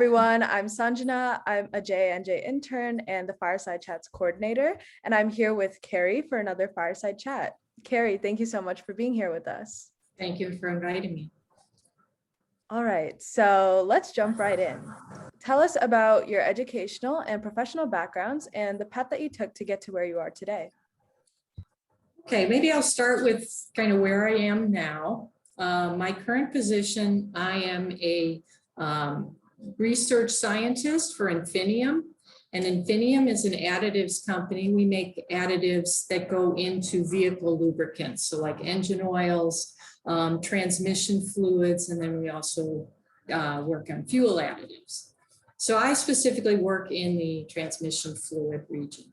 everyone, I'm Sanjana. I'm a J&J intern and the Fireside Chats coordinator, and I'm here with Kerry for another Fireside Chat. Kerry, thank you so much for being here with us. Thank you for inviting me. All right, so let's jump right in. Tell us about your educational and professional backgrounds and the path that you took to get to where you are today. Okay, maybe I'll start with kind of where I am now. My current position, I am a research scientist for Infineum. And Infineum is an additives company. We make additives that go into vehicle lubricants, so like engine oils, transmission fluids, and then we also work on fuel additives. So I specifically work in the transmission fluid region.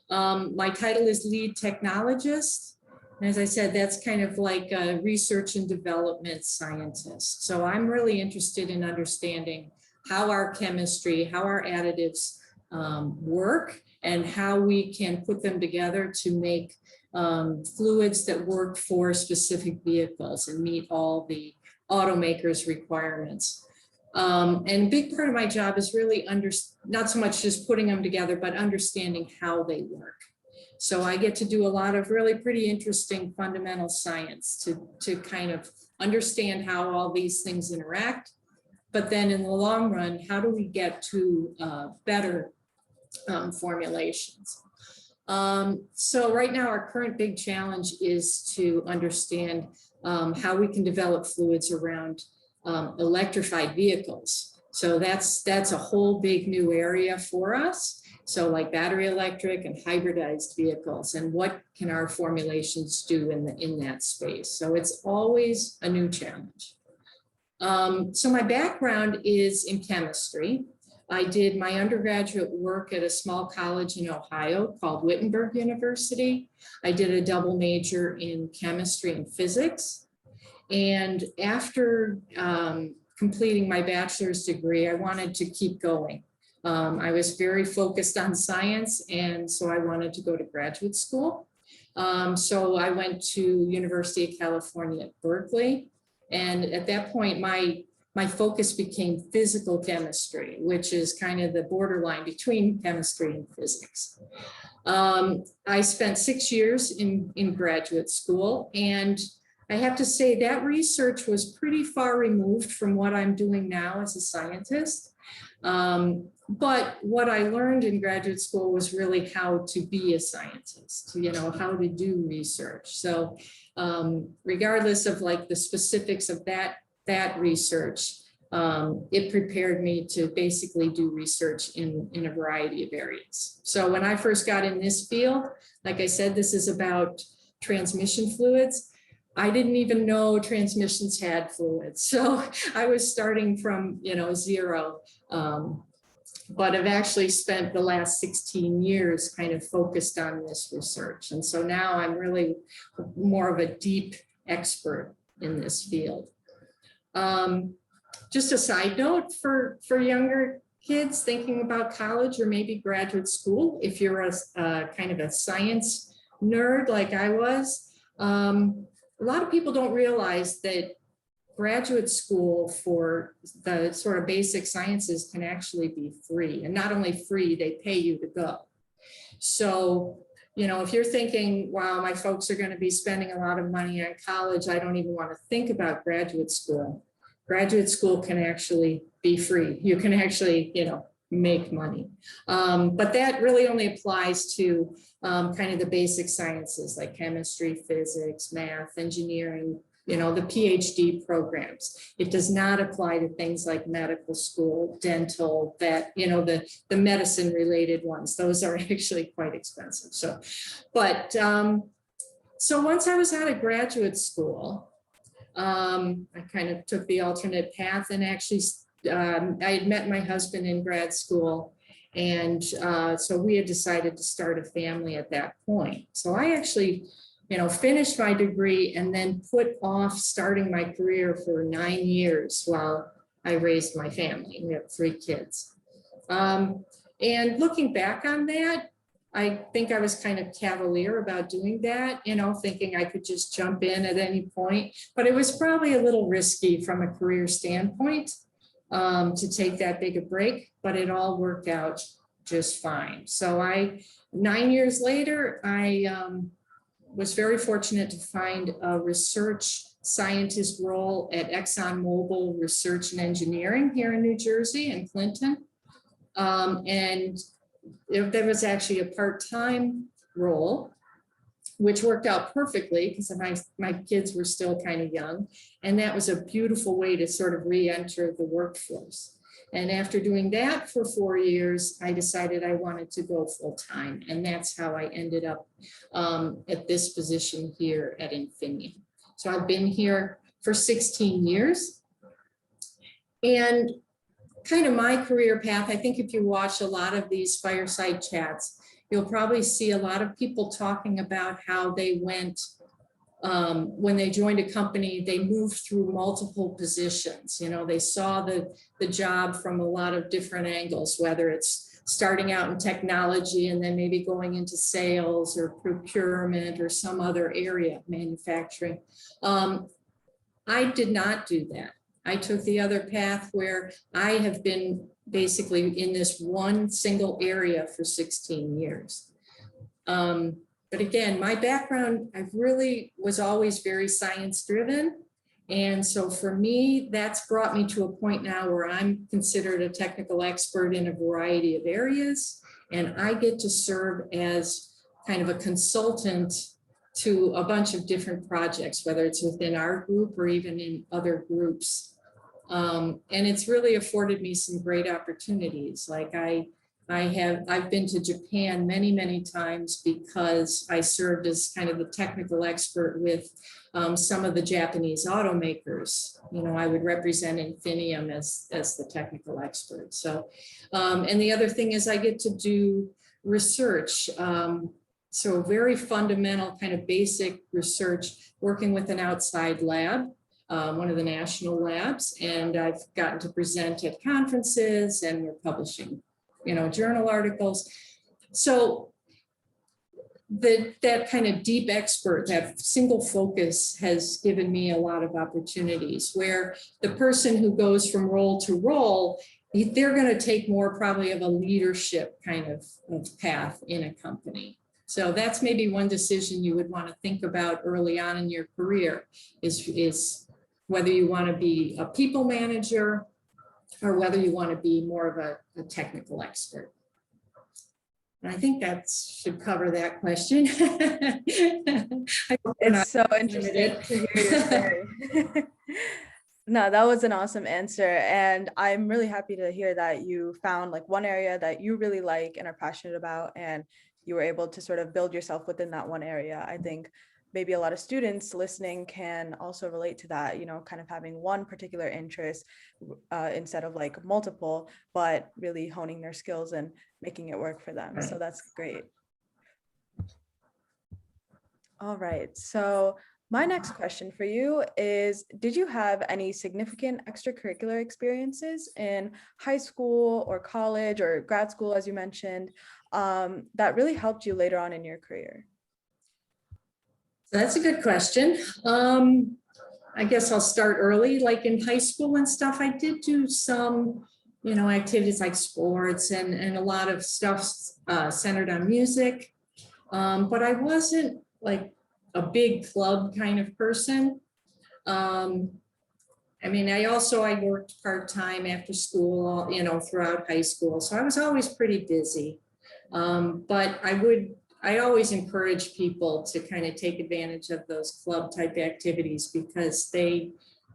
My title is lead technologist. And as I said, that's kind of like a research and development scientist. So I'm really interested in understanding how our chemistry, how our additives work, and how we can put them together to make fluids that work for specific vehicles and meet all the automakers' requirements. And a big part of my job is really not so much just putting them together, but understanding how they work. So I get to do a lot of really pretty interesting fundamental science to kind of understand how all these things interact. But then in the long run, how do we get to better formulations? So right now, our current big challenge is to understand how we can develop fluids around electrified vehicles. So that's a whole big new area for us. So like battery electric and hybridized vehicles, and what can our formulations do in that space? So it's always a new challenge. So my background is in chemistry. I did my undergraduate work at a small college in Ohio called Wittenberg University. I did a double major in chemistry and physics. And after completing my bachelor's degree, I wanted to keep going. I was very focused on science, and so I wanted to go to graduate school. So I went to University of California at Berkeley. And at that point, my focus became physical chemistry, which is kind of the borderline between chemistry and physics. I spent 6 years in graduate school, and I have to say that research was pretty far removed from what I'm doing now as a scientist. But what I learned in graduate school was really how to be a scientist, how to do research. So regardless of like the specifics of that research, it prepared me to basically do research in a variety of areas. So when I first got in this field, like I said, this is about transmission fluids. I didn't even know transmissions had fluids. So I was starting from, zero. But I've actually spent the last 16 years kind of focused on this research. And so now I'm really more of a deep expert in this field. Just a side note for younger kids thinking about college or maybe graduate school, if you're a kind of a science nerd like I was, a lot of people don't realize that graduate school for the sort of basic sciences can actually be free, and not only free, they pay you to go. So, if you're thinking, wow, my folks are going to be spending a lot of money on college, I don't even want to think about graduate school. Graduate school can actually be free. You can actually, make money. But that really only applies to kind of the basic sciences like chemistry, physics, math, engineering, the PhD programs. It does not apply to things like medical school, dental, that, the medicine related ones. Those are actually quite expensive. So once I was out of graduate school, I kind of took the alternate path, and actually I had met my husband in grad school. And so we had decided to start a family at that point. So I actually finished my degree and then put off starting my career for 9 years while I raised my family. We have 3 kids. And looking back on that, I think I was kind of cavalier about doing that, thinking I could just jump in at any point, but it was probably a little risky from a career standpoint. to take that big a break, but it all worked out just fine. So 9 years later, I was very fortunate to find a research scientist role at ExxonMobil Research and Engineering here in New Jersey in Clinton. And there was actually a part-time role, which worked out perfectly because my kids were still kind of young. And that was a beautiful way to sort of re-enter the workforce. And after doing that for 4 years, I decided I wanted to go full-time. And that's how I ended up at this position here at Infineum. So I've been here for 16 years. And kind of my career path, I think if you watch a lot of these fireside chats, you'll probably see a lot of people talking about how they went, when they joined a company, they moved through multiple positions. You know, they saw the job from a lot of different angles, whether it's starting out in technology and then maybe going into sales or procurement or some other area of manufacturing. I did not do that. I took the other path where I have been basically in this one single area for 16 years. But again, my background, I really was always very science driven. And so for me, that's brought me to a point now where I'm considered a technical expert in a variety of areas. And I get to serve as kind of a consultant to a bunch of different projects, whether it's within our group or even in other groups. And it's really afforded me some great opportunities. Like I've been to Japan many, many times because I served as kind of the technical expert with some of the Japanese automakers. You know, I would represent Infineum as the technical expert. So, and the other thing is I get to do research. So very fundamental kind of basic research, working with an outside lab. One of the national labs, and I've gotten to present at conferences, and we're publishing, you know, journal articles. So that kind of deep expert, that single focus has given me a lot of opportunities, where the person who goes from role to role, they're going to take more probably of a leadership kind of path in a company. So that's maybe one decision you would want to think about early on in your career is whether you want to be a people manager or whether you want to be more of a technical expert. And I think that should cover that question. It's so interesting to hear your story. No, that was an awesome answer. And I'm really happy to hear that you found like one area that you really like and are passionate about, and you were able to sort of build yourself within that one area. I think maybe a lot of students listening can also relate to that, you know, kind of having one particular interest instead of like multiple, but really honing their skills and making it work for them. So that's great. All right. So my next question for you is, did you have any significant extracurricular experiences in high school or college or grad school, as you mentioned, that really helped you later on in your career? That's a good question. I guess I'll start early, like in high school and stuff. I did do some, you know, activities like sports and a lot of stuff centered on music. But I wasn't like a big club kind of person. I mean, I worked part-time after school, you know, throughout high school. So I was always pretty busy. But I always encourage people to kind of take advantage of those club type activities, because they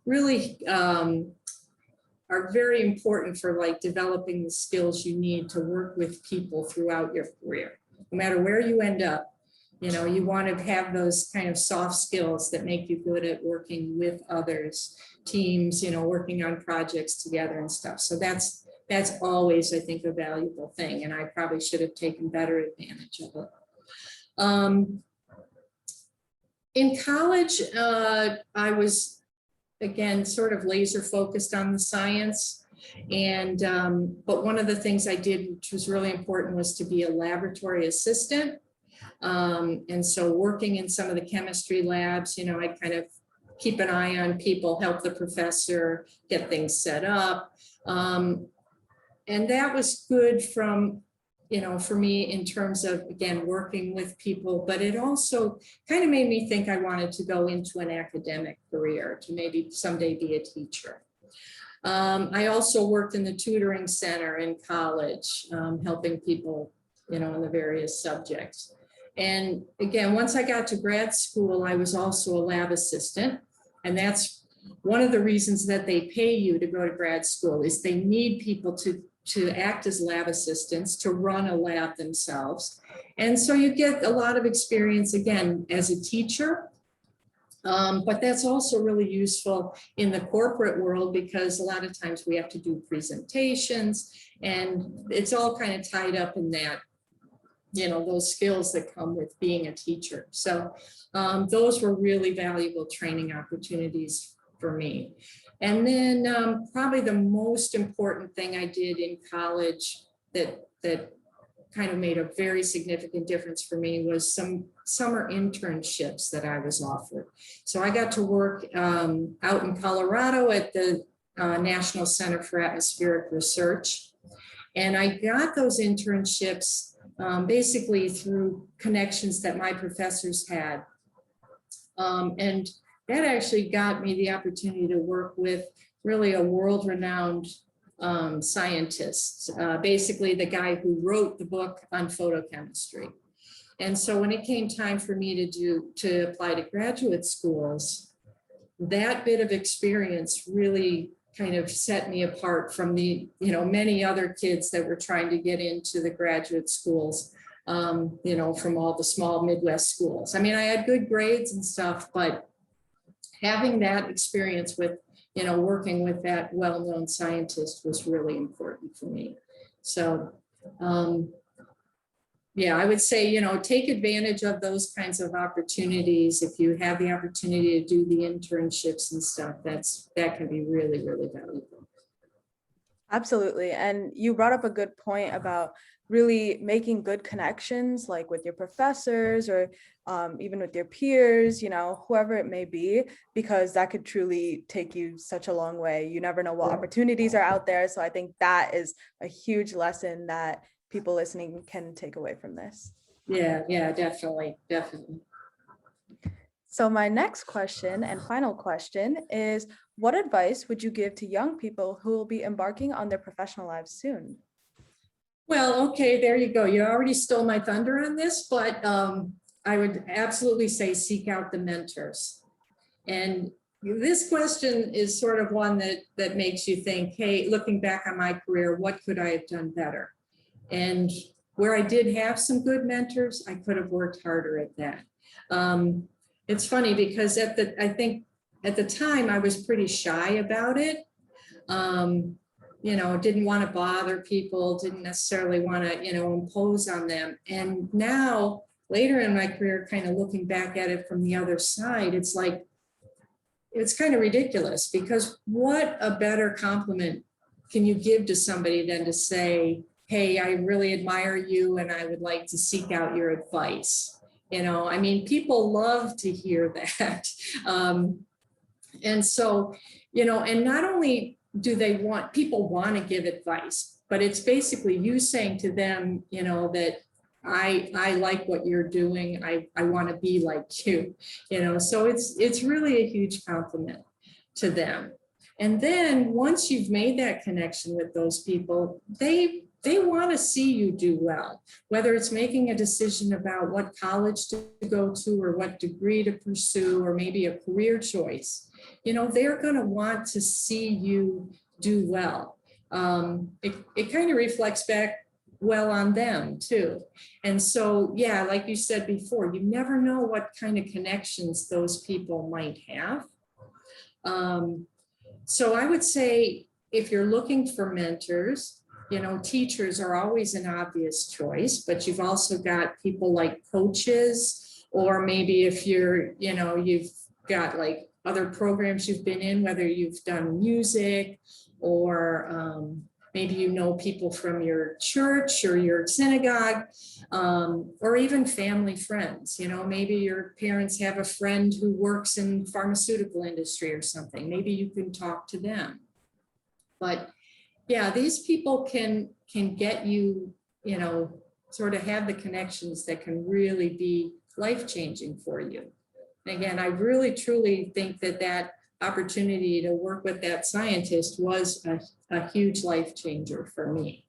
really are very important for like developing the skills you need to work with people throughout your career. No matter where you end up, you know, you want to have those kind of soft skills that make you good at working with others, teams, you know, working on projects together and stuff. So that's always, I think, a valuable thing. And I probably should have taken better advantage of it. In college, I was, again, sort of laser focused on the science. And, but one of the things I did, which was really important, was to be a laboratory assistant. And so working in some of the chemistry labs, you know, I kind of keep an eye on people, help the professor get things set up. And that was good from, for me in terms of, again, working with people, but it also kind of made me think I wanted to go into an academic career, to maybe someday be a teacher. I also worked in the tutoring center in college, helping people, in the various subjects. And again, once I got to grad school, I was also a lab assistant. And that's one of the reasons that they pay you to go to grad school, is they need people to act as lab assistants, to run a lab themselves. And so you get a lot of experience, again, as a teacher. But that's also really useful in the corporate world, because a lot of times we have to do presentations, and it's all kind of tied up in that, those skills that come with being a teacher. So those were really valuable training opportunities for me. And then probably the most important thing I did in college that kind of made a very significant difference for me was some summer internships that I was offered. So I got to work out in Colorado at the National Center for Atmospheric Research. And I got those internships basically through connections that my professors had. And that actually got me the opportunity to work with really a world-renowned scientist, basically the guy who wrote the book on photochemistry. And so when it came time for me to apply to graduate schools, that bit of experience really kind of set me apart from the, many other kids that were trying to get into the graduate schools, from all the small Midwest schools. I mean, I had good grades and stuff, but having that experience with, working with that well-known scientist was really important for me. So, yeah, I would say, take advantage of those kinds of opportunities. If you have the opportunity to do the internships and stuff, that can be really, really valuable. Absolutely. And you brought up a good point about really making good connections, like with your professors or even with your peers, whoever it may be, because that could truly take you such a long way. You never know what opportunities are out there. So I think that is a huge lesson that people listening can take away from this. Yeah, definitely. So my next question and final question is, what advice would you give to young people who will be embarking on their professional lives soon? Well, okay, there you go. You already stole my thunder on this, but I would absolutely say seek out the mentors. And this question is sort of one that makes you think, hey, looking back on my career, what could I have done better? And where I did have some good mentors, I could have worked harder at that. It's funny because I think at the time I was pretty shy about it. Didn't want to bother people, didn't necessarily want to, impose on them. And now later in my career, kind of looking back at it from the other side, it's like, it's kind of ridiculous, because what a better compliment can you give to somebody than to say, hey, I really admire you and I would like to seek out your advice. I mean, people love to hear that. And so, and not only do people want to give advice, but it's basically you saying to them, that I like what you're doing. I want to be like you, so it's really a huge compliment to them. And then once you've made that connection with those people, they want to see you do well, whether it's making a decision about what college to go to or what degree to pursue, or maybe a career choice. They're going to want to see you do well. It kind of reflects back well on them too. And so, yeah, like you said before, you never know what kind of connections those people might have. So I would say, if you're looking for mentors, teachers are always an obvious choice, but you've also got people like coaches, or maybe if you're, you've got like other programs you've been in, whether you've done music or Maybe you know people from your church or your synagogue, or even family friends. You know, maybe your parents have a friend who works in pharmaceutical industry or something. Maybe you can talk to them. But yeah, these people can get you, you know, sort of have the connections that can really be life-changing for you. And again, I really truly think that that opportunity to work with that scientist was a huge life changer for me.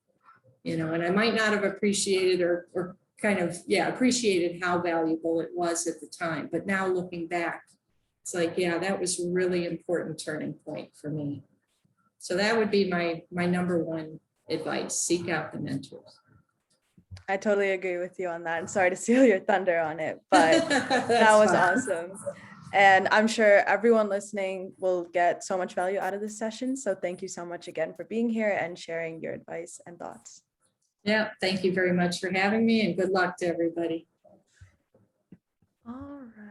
You know, and I might not have appreciated or kind of, yeah, appreciated how valuable it was at the time. But now looking back, it's like, yeah, that was a really important turning point for me. So that would be my number one advice: seek out the mentors. I totally agree with you on that. And sorry to steal your thunder on it, but that That's was fine. awesome. And I'm sure everyone listening will get so much value out of this session. So thank you so much again for being here and sharing your advice and thoughts. Yeah, thank you very much for having me, and good luck to everybody. All right.